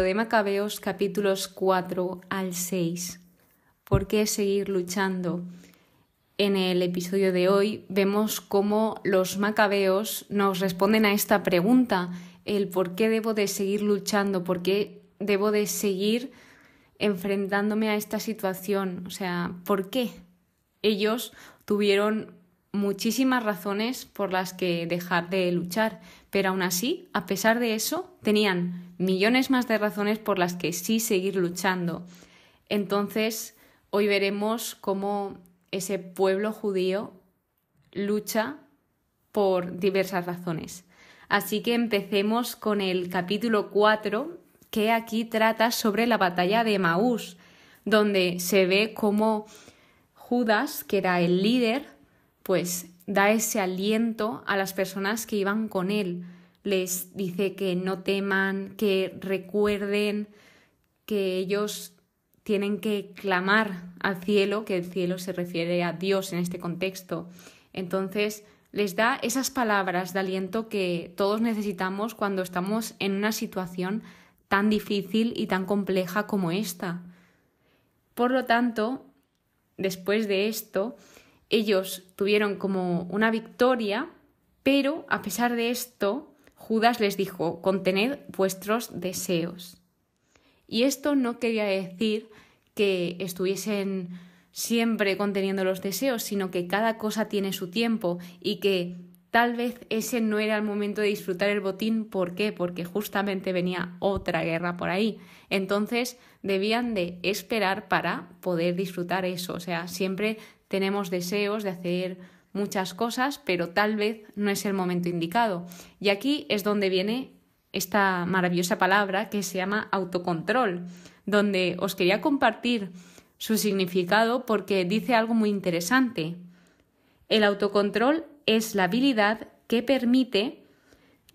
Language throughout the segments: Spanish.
de Macabeos, capítulos 4 al 6. ¿Por qué seguir luchando? En el episodio de hoy vemos cómo los macabeos nos responden a esta pregunta, el por qué debo de seguir luchando, por qué debo de seguir enfrentándome a esta situación, o sea, ¿por qué? Ellos tuvieron muchísimas razones por las que dejar de luchar, pero aún así, a pesar de eso, tenían millones más de razones por las que sí seguir luchando. Entonces, hoy veremos cómo ese pueblo judío lucha por diversas razones. Así que empecemos con el capítulo 4, que aquí trata sobre la batalla de Emaús, donde se ve cómo Judas, que era el líder, pues da ese aliento a las personas que iban con él. Les dice que no teman, que recuerden que ellos tienen que clamar al cielo, que el cielo se refiere a Dios en este contexto. Entonces les da esas palabras de aliento que todos necesitamos cuando estamos en una situación tan difícil y tan compleja como esta. Por lo tanto, después de esto, ellos tuvieron como una victoria, pero a pesar de esto, Judas les dijo: contened vuestros deseos. Y esto no quería decir que estuviesen siempre conteniendo los deseos, sino que cada cosa tiene su tiempo y que tal vez ese no era el momento de disfrutar el botín. ¿Por qué? Porque justamente venía otra guerra por ahí. Entonces debían de esperar para poder disfrutar eso. O sea, siempre tenemos deseos de hacer muchas cosas, pero tal vez no es el momento indicado. Y aquí es donde viene esta maravillosa palabra que se llama autocontrol, donde os quería compartir su significado porque dice algo muy interesante. El autocontrol es la habilidad que permite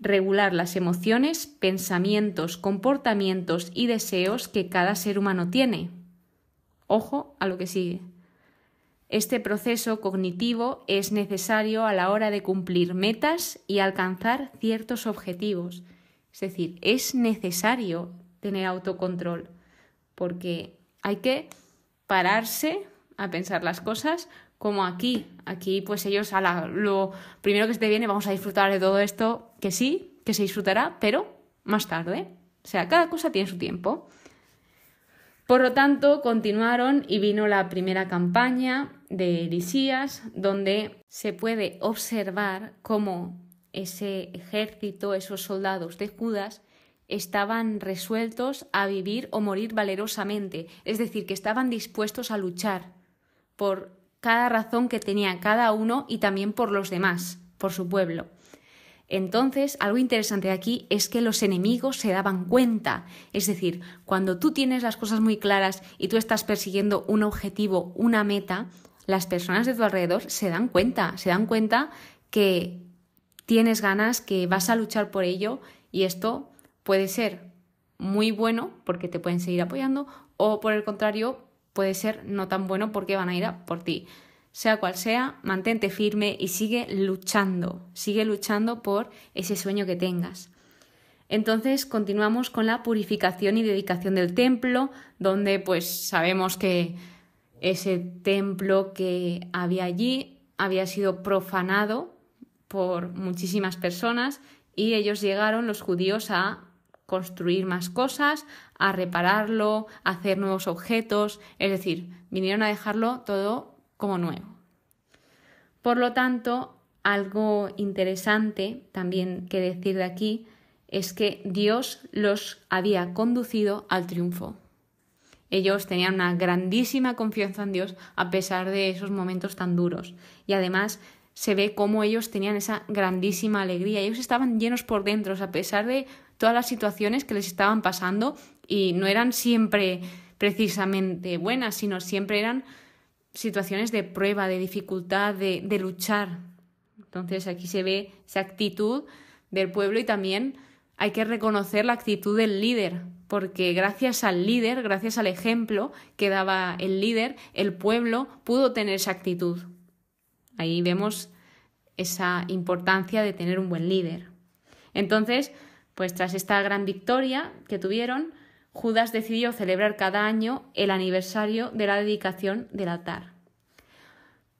regular las emociones, pensamientos, comportamientos y deseos que cada ser humano tiene. Ojo a lo que sigue. Este proceso cognitivo es necesario a la hora de cumplir metas y alcanzar ciertos objetivos. Es decir, es necesario tener autocontrol porque hay que pararse a pensar las cosas como aquí. Aquí pues ellos lo primero que se te viene, vamos a disfrutar de todo esto, que sí, que se disfrutará, pero más tarde. O sea, cada cosa tiene su tiempo. Por lo tanto, continuaron y vino la primera campaña de Elías, donde se puede observar cómo ese ejército, esos soldados de Judas, estaban resueltos a vivir o morir valerosamente, es decir, que estaban dispuestos a luchar por cada razón que tenía cada uno y también por los demás, por su pueblo. Entonces, algo interesante aquí es que los enemigos se daban cuenta. Es decir, cuando tú tienes las cosas muy claras y tú estás persiguiendo un objetivo, una meta, las personas de tu alrededor se dan cuenta que tienes ganas, que vas a luchar por ello, y esto puede ser muy bueno porque te pueden seguir apoyando, o por el contrario puede ser no tan bueno porque van a ir a por ti. Sea cual sea, mantente firme y sigue luchando por ese sueño que tengas. Entonces continuamos con la purificación y dedicación del templo, donde pues sabemos que ese templo que había allí había sido profanado por muchísimas personas y ellos llegaron, los judíos, a construir más cosas, a repararlo, a hacer nuevos objetos, es decir, vinieron a dejarlo todo como nuevo. Por lo tanto, algo interesante también que decir de aquí es que Dios los había conducido al triunfo. Ellos tenían una grandísima confianza en Dios a pesar de esos momentos tan duros. Y además se ve cómo ellos tenían esa grandísima alegría. Ellos estaban llenos por dentro, a pesar de todas las situaciones que les estaban pasando, y no eran siempre precisamente buenas, sino siempre eran situaciones de prueba, de dificultad, de luchar. Entonces aquí se ve esa actitud del pueblo y también hay que reconocer la actitud del líder, porque gracias al líder, gracias al ejemplo que daba el líder, el pueblo pudo tener esa actitud. Ahí vemos esa importancia de tener un buen líder. Entonces, pues tras esta gran victoria que tuvieron, Judas decidió celebrar cada año el aniversario de la dedicación del altar.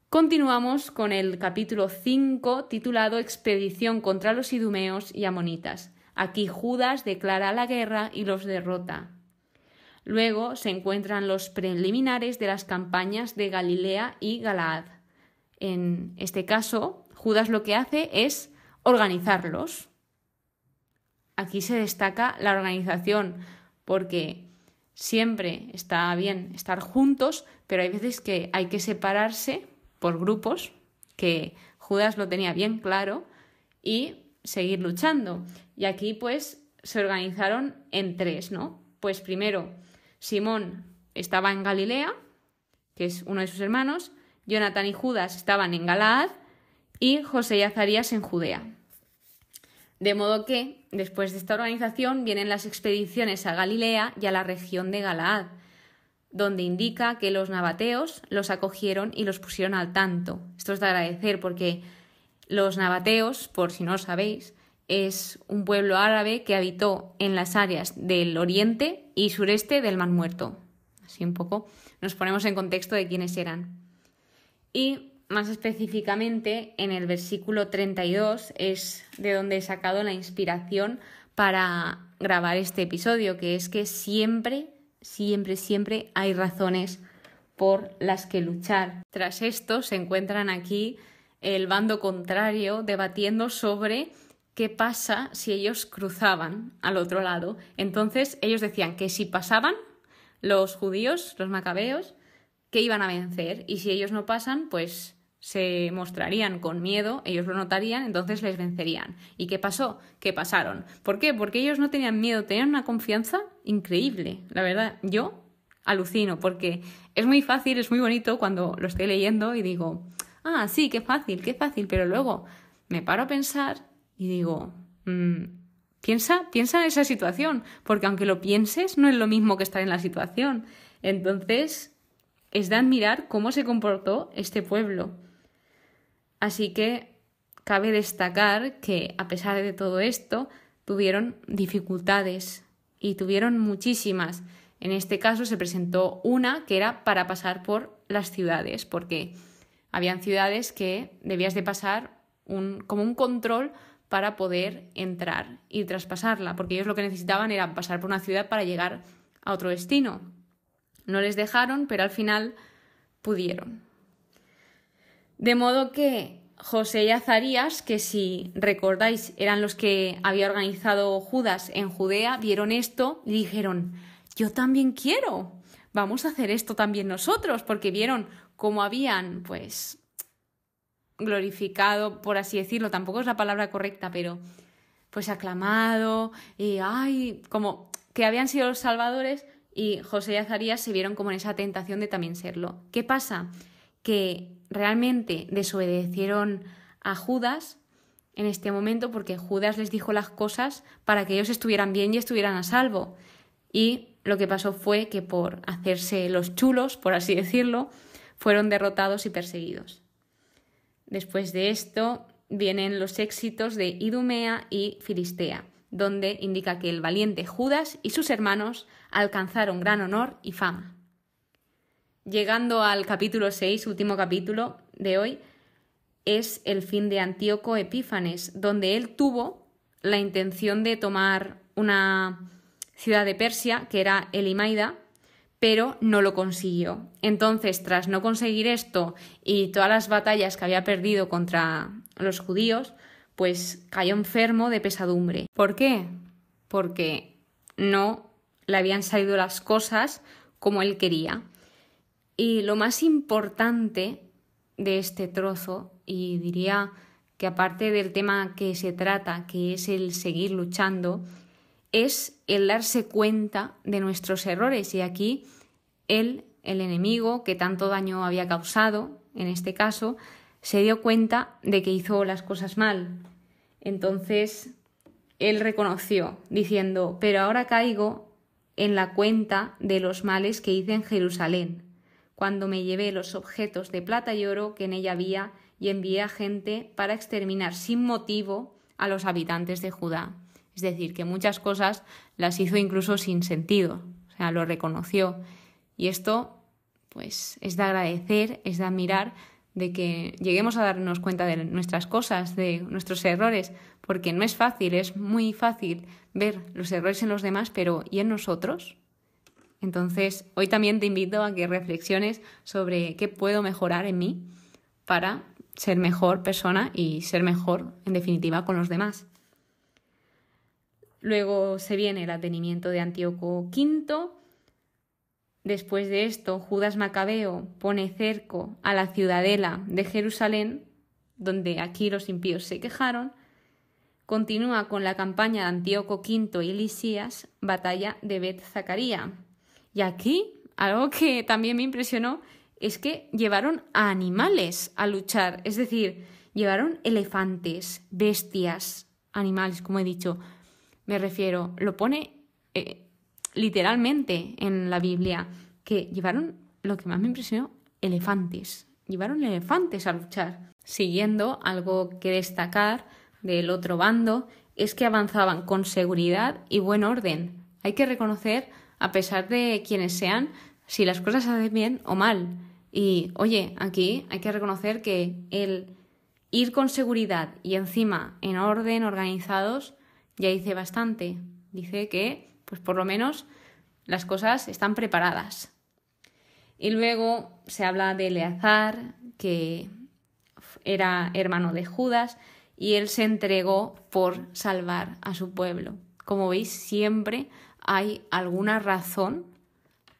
Continuamos con el capítulo 5 titulado Expedición contra los idumeos y amonitas. Aquí Judas declara la guerra y los derrota. Luego se encuentran los preliminares de las campañas de Galilea y Galaad. En este caso, Judas lo que hace es organizarlos. Aquí se destaca la organización, porque siempre está bien estar juntos, pero hay veces que hay que separarse por grupos, que Judas lo tenía bien claro, y seguir luchando. Y aquí pues se organizaron en 3, ¿no? Pues primero Simón estaba en Galilea, que es uno de sus hermanos, Jonatán y Judas estaban en Galaad y José y Azarías en Judea. De modo que, después de esta organización, vienen las expediciones a Galilea y a la región de Galaad, donde indica que los nabateos los acogieron y los pusieron al tanto. Esto es de agradecer porque los nabateos, por si no lo sabéis, es un pueblo árabe que habitó en las áreas del oriente y sureste del Mar Muerto. Así un poco nos ponemos en contexto de quiénes eran. Y más específicamente, en el versículo 32 es de donde he sacado la inspiración para grabar este episodio, que es que siempre hay razones por las que luchar. Tras esto se encuentran aquí el bando contrario debatiendo sobre qué pasa si ellos cruzaban al otro lado. Entonces ellos decían que si pasaban los judíos, los macabeos, que iban a vencer, y si ellos no pasan, pues se mostrarían con miedo, ellos lo notarían, entonces les vencerían. ¿Y qué pasó? Que pasaron. ¿Por qué? Porque ellos no tenían miedo, tenían una confianza increíble. La verdad, yo alucino, porque es muy fácil, es muy bonito cuando lo estoy leyendo y digo, sí, qué fácil, pero luego me paro a pensar y digo, piensa en esa situación, porque aunque lo pienses, no es lo mismo que estar en la situación. Entonces, es de admirar cómo se comportó este pueblo. Así que cabe destacar que, a pesar de todo esto, tuvieron dificultades y tuvieron muchísimas. En este caso se presentó una que era para pasar por las ciudades, porque habían ciudades que debías de pasar como un control para poder entrar y traspasarla, porque ellos lo que necesitaban era pasar por una ciudad para llegar a otro destino. No les dejaron, pero al final pudieron. De modo que José y Azarías, que si recordáis eran los que había organizado Judas en Judea, vieron esto y dijeron, yo también quiero, vamos a hacer esto también nosotros, porque vieron cómo habían pues glorificado, por así decirlo, tampoco es la palabra correcta, pero pues aclamado y como que habían sido los salvadores, y José y Azarías se vieron como en esa tentación de también serlo. ¿Qué pasa? Que realmente desobedecieron a Judas en este momento, porque Judas les dijo las cosas para que ellos estuvieran bien y estuvieran a salvo. Y lo que pasó fue que por hacerse los chulos, por así decirlo, fueron derrotados y perseguidos. Después de esto vienen los éxitos de Idumea y Filistea, donde indica que el valiente Judas y sus hermanos alcanzaron gran honor y fama. Llegando al capítulo 6, último capítulo de hoy, es el fin de Antíoco Epífanes, donde él tuvo la intención de tomar una ciudad de Persia, que era Elimaida, pero no lo consiguió. Entonces, tras no conseguir esto y todas las batallas que había perdido contra los judíos, pues cayó enfermo de pesadumbre. ¿Por qué? Porque no le habían salido las cosas como él quería. Y lo más importante de este trozo, y diría que aparte del tema que se trata, que es el seguir luchando, es el darse cuenta de nuestros errores. Y aquí él, el enemigo que tanto daño había causado, en este caso, se dio cuenta de que hizo las cosas mal. Entonces él reconoció, diciendo, pero ahora caigo en la cuenta de los males que hice en Jerusalén, cuando me llevé los objetos de plata y oro que en ella había y envié a gente para exterminar sin motivo a los habitantes de Judá. Es decir, que muchas cosas las hizo incluso sin sentido, o sea, lo reconoció. Y esto, pues, es de agradecer, es de admirar, de que lleguemos a darnos cuenta de nuestras cosas, de nuestros errores, porque no es fácil, es muy fácil ver los errores en los demás, pero ¿y en nosotros? Entonces, hoy también te invito a que reflexiones sobre qué puedo mejorar en mí para ser mejor persona y ser mejor, en definitiva, con los demás. Luego se viene el advenimiento de Antíoco V. Después de esto, Judas Macabeo pone cerco a la ciudadela de Jerusalén, donde aquí los impíos se quejaron. Continúa con la campaña de Antíoco V y Lisías, batalla de Bet Zacaría. Y aquí, algo que también me impresionó, es que llevaron a animales a luchar. Es decir, llevaron elefantes, bestias, animales, como he dicho. Me refiero, lo pone literalmente en la Biblia, que llevaron, lo que más me impresionó, elefantes. Llevaron elefantes a luchar. Siguiendo, algo que destacar del otro bando es que avanzaban con seguridad y buen orden. Hay que reconocer, a pesar de quienes sean, si las cosas se hacen bien o mal. Y, oye, aquí hay que reconocer que el ir con seguridad y encima en orden, organizados, ya dice bastante. Dice que, pues por lo menos, las cosas están preparadas. Y luego se habla de Eleazar, que era hermano de Judas, y él se entregó por salvar a su pueblo. Como veis, siempre hay alguna razón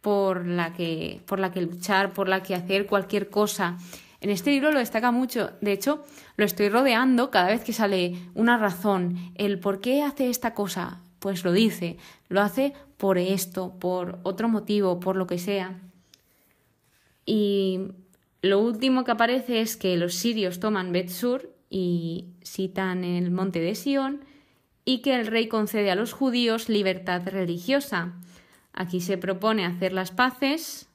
por la que luchar, por la que hacer cualquier cosa. En este libro lo destaca mucho. De hecho, lo estoy rodeando cada vez que sale una razón. El por qué hace esta cosa, pues lo dice. Lo hace por esto, por otro motivo, por lo que sea. Y lo último que aparece es que los sirios toman Bet-sur y citan el monte de Sión, y que el rey concede a los judíos libertad religiosa. Aquí se propone hacer las paces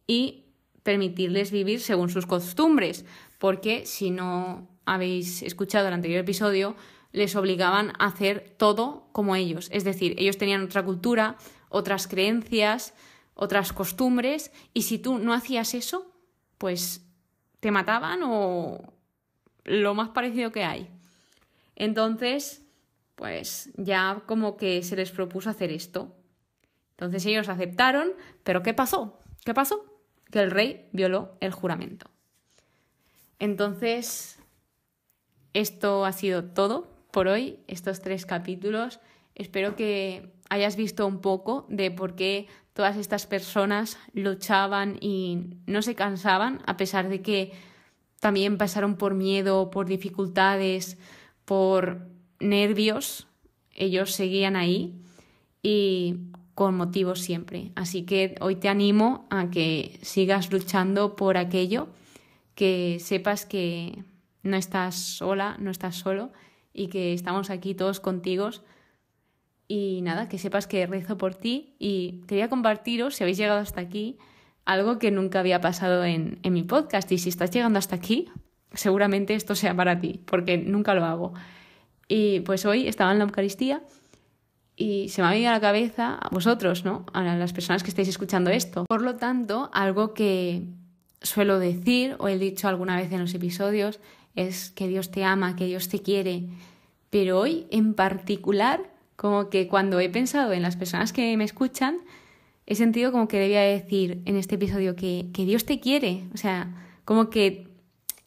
y permitirles vivir según sus costumbres, porque si no habéis escuchado el anterior episodio, les obligaban a hacer todo como ellos. Es decir, ellos tenían otra cultura, otras creencias, otras costumbres, y si tú no hacías eso, pues te mataban o lo más parecido que hay. Entonces, pues ya como que se les propuso hacer esto. Entonces ellos aceptaron, pero ¿qué pasó? ¿Qué pasó? Que el rey violó el juramento. Entonces, esto ha sido todo por hoy, estos 3 capítulos. Espero que hayas visto un poco de por qué todas estas personas luchaban y no se cansaban, a pesar de que también pasaron por miedo, por dificultades, por nervios. Ellos seguían ahí y con motivos siempre. Así que hoy te animo a que sigas luchando por aquello, que sepas que no estás sola, no estás solo y que estamos aquí todos contigo. Y nada, que sepas que rezo por ti y quería compartiros, si habéis llegado hasta aquí, algo que nunca había pasado en mi podcast. Y si estás llegando hasta aquí, seguramente esto sea para ti, porque nunca lo hago. Y pues hoy estaba en la Eucaristía y se me ha venido a la cabeza a vosotros, ¿no? A las personas que estáis escuchando esto. Por lo tanto, algo que suelo decir o he dicho alguna vez en los episodios es que Dios te ama, que Dios te quiere. Pero hoy en particular, como que cuando he pensado en las personas que me escuchan, he sentido como que debía decir en este episodio que Dios te quiere. O sea, como que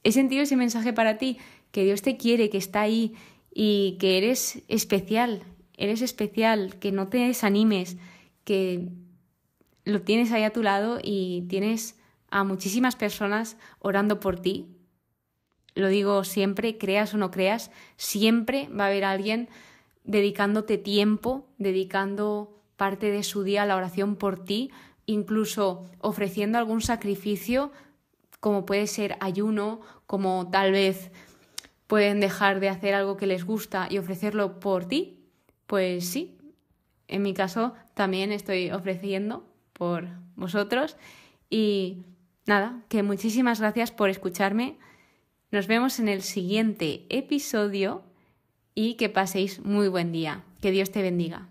he sentido ese mensaje para ti, que Dios te quiere, que está ahí y que eres especial, que no te desanimes, que lo tienes ahí a tu lado y tienes a muchísimas personas orando por ti. Lo digo siempre, creas o no creas, siempre va a haber alguien dedicándote tiempo, dedicando parte de su día a la oración por ti, incluso ofreciendo algún sacrificio, como puede ser ayuno, como tal vez pueden dejar de hacer algo que les gusta y ofrecerlo por ti. Pues sí, en mi caso también estoy ofreciendo por vosotros. Y nada, que muchísimas gracias por escucharme. Nos vemos en el siguiente episodio y que paséis muy buen día. Que Dios te bendiga.